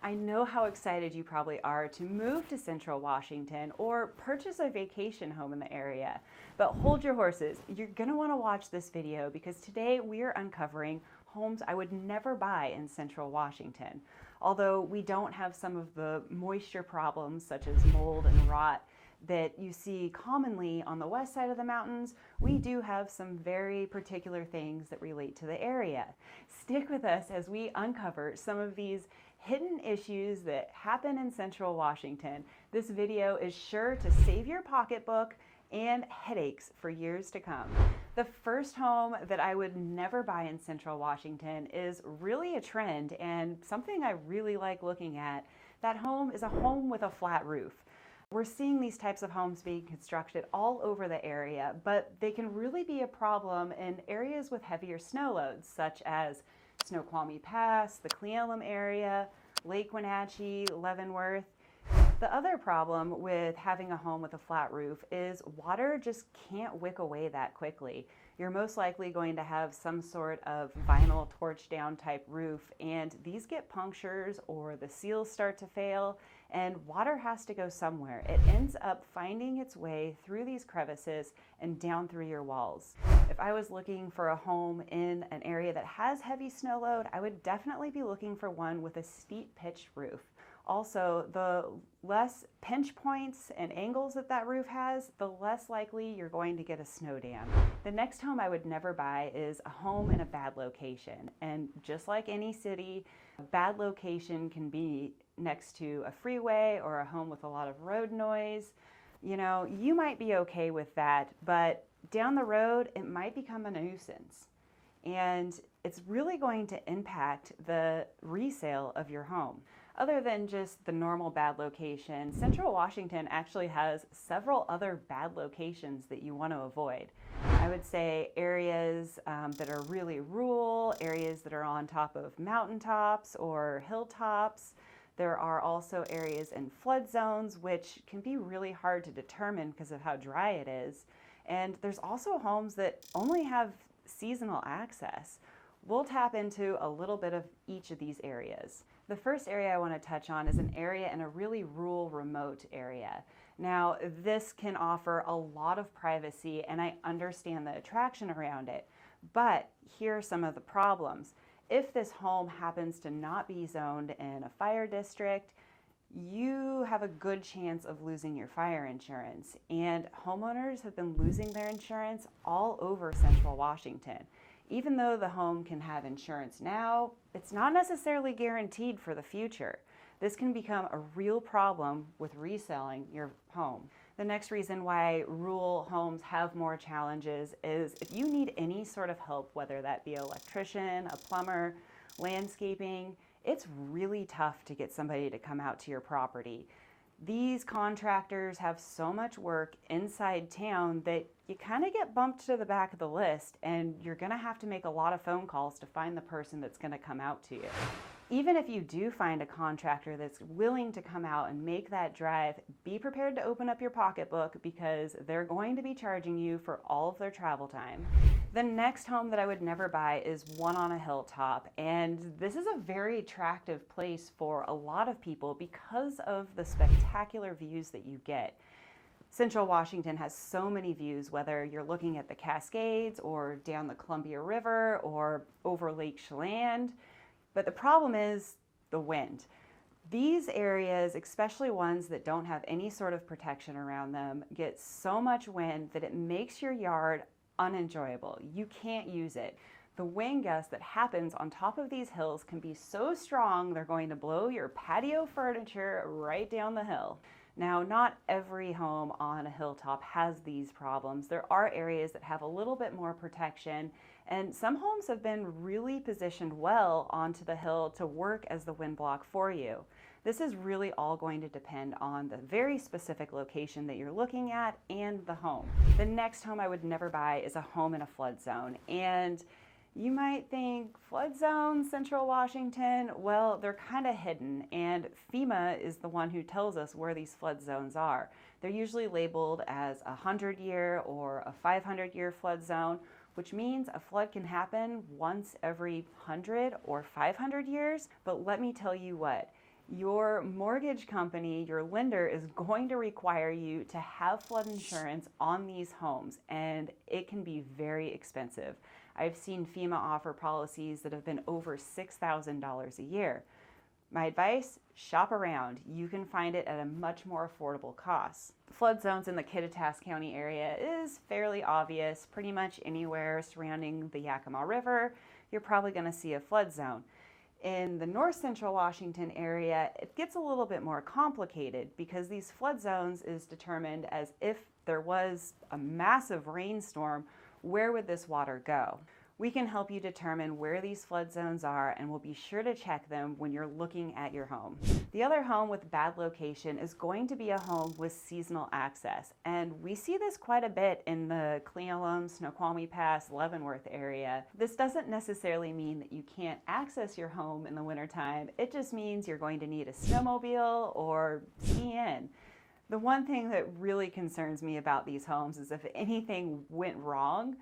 I know how excited you probably are to move to Central Washington or purchase a vacation home in the area. But hold your horses, you're gonna wanna watch this video because today we are uncovering homes I would never buy in Central Washington. Although we don't have some of the moisture problems such as mold and rot that you see commonly on the west side of the mountains, we do have some very particular things that relate to the area. Stick with us as we uncover some of these hidden issues that happen in Central Washington. This video is sure to save your pocketbook and headaches for years to come. The first home that I would never buy in Central Washington is really a trend and something I really like looking at. That home is a home with a flat roof. We're seeing these types of homes being constructed all over the area, but they can really be a problem in areas with heavier snow loads, such as Snoqualmie Pass, the Elum area, Lake Wenatchee, Leavenworth. The other problem with having a home with a flat roof is water just can't wick away that quickly. You're most likely going to have some sort of vinyl torch down type roof, and these get punctures or the seals start to fail, and water has to go somewhere. It ends up finding its way through these crevices and down through your walls. If I was looking for a home in an area that has heavy snow load, I would definitely be looking for one with a steep pitched roof. Also, the less pinch points and angles that that roof has, the less likely you're going to get a snow dam. The next home I would never buy is a home in a bad location. And just like any city, a bad location can be next to a freeway or a home with a lot of road noise. You know, you might be okay with that, but down the road, it might become a nuisance. And it's really going to impact the resale of your home. Other than just the normal bad location, Central Washington actually has several other bad locations that you want to avoid. I would say areas that are really rural, areas that are on top of mountaintops or hilltops. There are also areas in flood zones, which can be really hard to determine because of how dry it is. And there's also homes that only have seasonal access. We'll tap into a little bit of each of these areas. The first area I want to touch on is an area in a really rural, remote area. Now, this can offer a lot of privacy, and I understand the attraction around it, but here are some of the problems. If this home happens to not be zoned in a fire district, you have a good chance of losing your fire insurance, and homeowners have been losing their insurance all over Central Washington. Even though the home can have insurance now, it's not necessarily guaranteed for the future. This can become a real problem with reselling your home. The next reason why rural homes have more challenges is if you need any sort of help, whether that be an electrician, a plumber, landscaping, it's really tough to get somebody to come out to your property. These contractors have so much work inside town that you kind of get bumped to the back of the list, and you're going to have to make a lot of phone calls to find the person that's going to come out to you. Even if you do find a contractor that's willing to come out and make that drive, be prepared to open up your pocketbook because they're going to be charging you for all of their travel time. The next home that I would never buy is one on a hilltop, and this is a very attractive place for a lot of people because of the spectacular views that you get. Central Washington has so many views, whether you're looking at the Cascades or down the Columbia River or over Lake Chelan. But the problem is the wind. These areas, especially ones that don't have any sort of protection around them, get so much wind that it makes your yard unenjoyable. You can't use it. The wind gust that happens on top of these hills can be so strong they're going to blow your patio furniture right down the hill. Now, not every home on a hilltop has these problems. There are areas that have a little bit more protection, and some homes have been really positioned well onto the hill to work as the wind block for you. This is really all going to depend on the very specific location that you're looking at and the home. The next home I would never buy is a home in a flood zone. And you might think, flood zone, Central Washington, well, they're kind of hidden, and FEMA is the one who tells us where these flood zones are. They're usually labeled as a 100-year or a 500-year flood zone, which means a flood can happen once every 100 or 500 years. But let me tell you what, Your mortgage company, your lender, is going to require you to have flood insurance on these homes, and it can be very expensive. I've seen FEMA offer policies that have been over $6,000 a year. My advice, shop around. You can find it at a much more affordable cost. Flood zones in the Kittitas County area is fairly obvious. Pretty much anywhere surrounding the Yakima River, you're probably going to see a flood zone. In the north central Washington area, it gets a little bit more complicated because these flood zones is determined as if there was a massive rainstorm, where would this water go? We can help you determine where these flood zones are, and we'll be sure to check them when you're looking at your home. The other home with bad location is going to be a home with seasonal access, and we see this quite a bit in the Elum, Snoqualmie Pass, Leavenworth area. This doesn't necessarily mean that you can't access your home in the wintertime. It just means you're going to need a snowmobile or ski in. The one thing that really concerns me about these homes is if anything went wrong,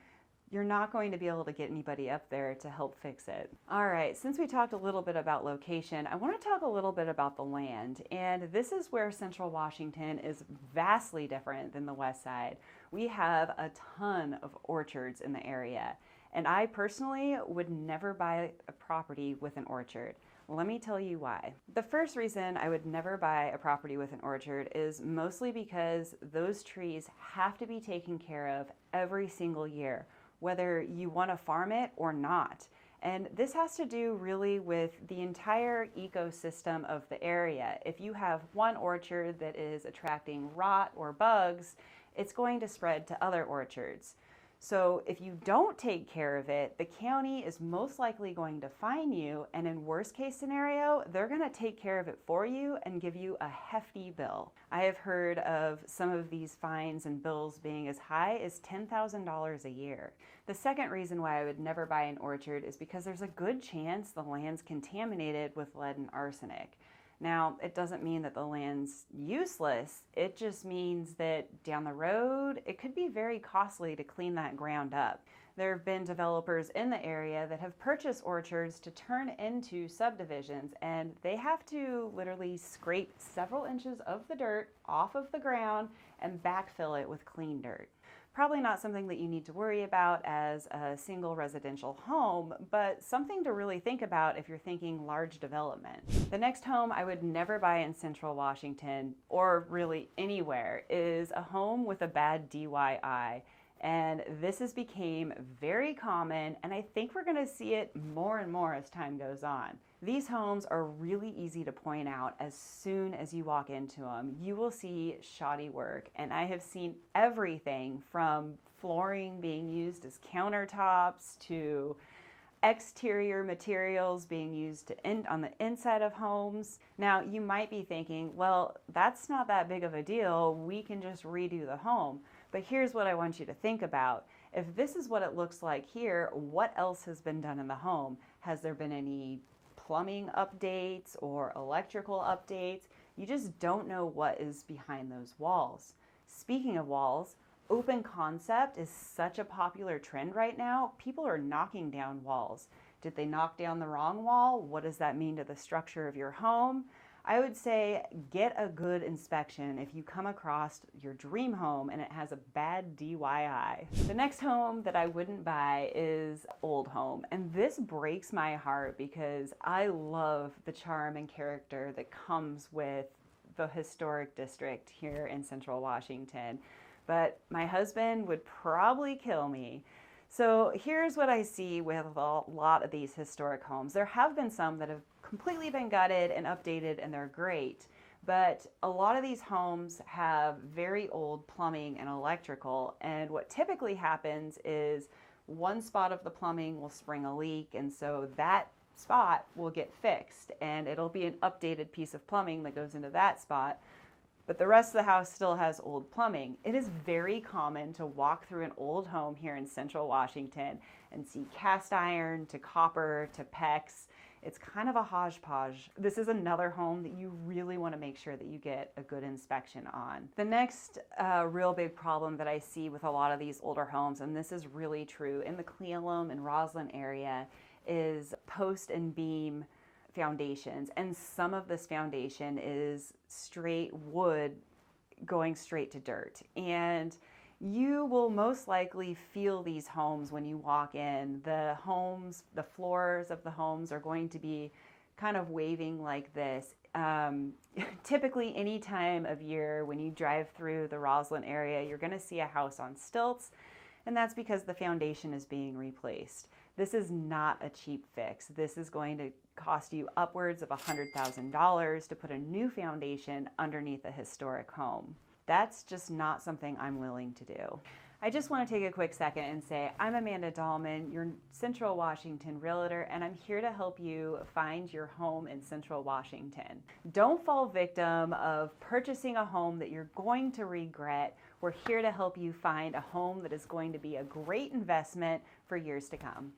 you're not going to be able to get anybody up there to help fix it. All right, since we talked a little bit about location, I want to talk a little bit about the land. And this is where Central Washington is vastly different than the West Side. We have a ton of orchards in the area. And I personally would never buy a property with an orchard. Let me tell you why. The first reason I would never buy a property with an orchard is mostly because those trees have to be taken care of every single year, whether you want to farm it or not. And this has to do really with the entire ecosystem of the area. If you have one orchard that is attracting rot or bugs, it's going to spread to other orchards. So if you don't take care of it, the county is most likely going to fine you, and in worst case scenario, they're going to take care of it for you and give you a hefty bill. I have heard of some of these fines and bills being as high as $10,000 a year. The second reason why I would never buy an orchard is because there's a good chance the land's contaminated with lead and arsenic. Now, it doesn't mean that the land's useless. It just means that down the road, it could be very costly to clean that ground up. There have been developers in the area that have purchased orchards to turn into subdivisions, and they have to literally scrape several inches of the dirt off of the ground and backfill it with clean dirt. Probably not something that you need to worry about as a single residential home, but something to really think about if you're thinking large development. The next home I would never buy in Central Washington, or really anywhere, is a home with a bad DIY. And this has become very common, and I think we're going to see it more and more as time goes on. These homes are really easy to point out as soon as you walk into them. You will see shoddy work, and I have seen everything from flooring being used as countertops to exterior materials being used on the inside of homes. Now, you might be thinking, well, that's not that big of a deal. We can just redo the home. But here's what I want you to think about. If this is what it looks like here, what else has been done in the home? Has there been any plumbing updates or electrical updates? You just don't know what is behind those walls. Speaking of walls, open concept is such a popular trend right now. People are knocking down walls. Did they knock down the wrong wall? What does that mean to the structure of your home? I would say get a good inspection if you come across your dream home and it has a bad DIY. The next home that I wouldn't buy is old home. And this breaks my heart because I love the charm and character that comes with the historic district here in Central Washington. But my husband would probably kill me. So here's what I see with a lot of these historic homes. There have been some that have completely been gutted and updated, and they're great. But a lot of these homes have very old plumbing and electrical. And what typically happens is one spot of the plumbing will spring a leak, and so that spot will get fixed. And it'll be an updated piece of plumbing that goes into that spot. But the rest of the house still has old plumbing. It is very common to walk through an old home here in Central Washington and see cast iron to copper to PEX. It's kind of a hodgepodge. This is another home that you really want to make sure that you get a good inspection on. The next real big problem that I see with a lot of these older homes, and this is really true in the Elum and Roslyn area, is post and beam foundations, and some of this foundation is straight wood going straight to dirt. And you will most likely feel these homes when you walk in. The homes, the floors of the homes are going to be kind of waving like this. Typically any time of year when you drive through the Roslyn area, you're going to see a house on stilts, and that's because the foundation is being replaced. This is not a cheap fix. This is going to cost you upwards of $100,000 to put a new foundation underneath a historic home. That's just not something I'm willing to do. I just want to take a quick second and say I'm Amanda Dallman, your Central Washington realtor, and I'm here to help you find your home in Central Washington. Don't fall victim of purchasing a home that you're going to regret. We're here to help you find a home that is going to be a great investment for years to come.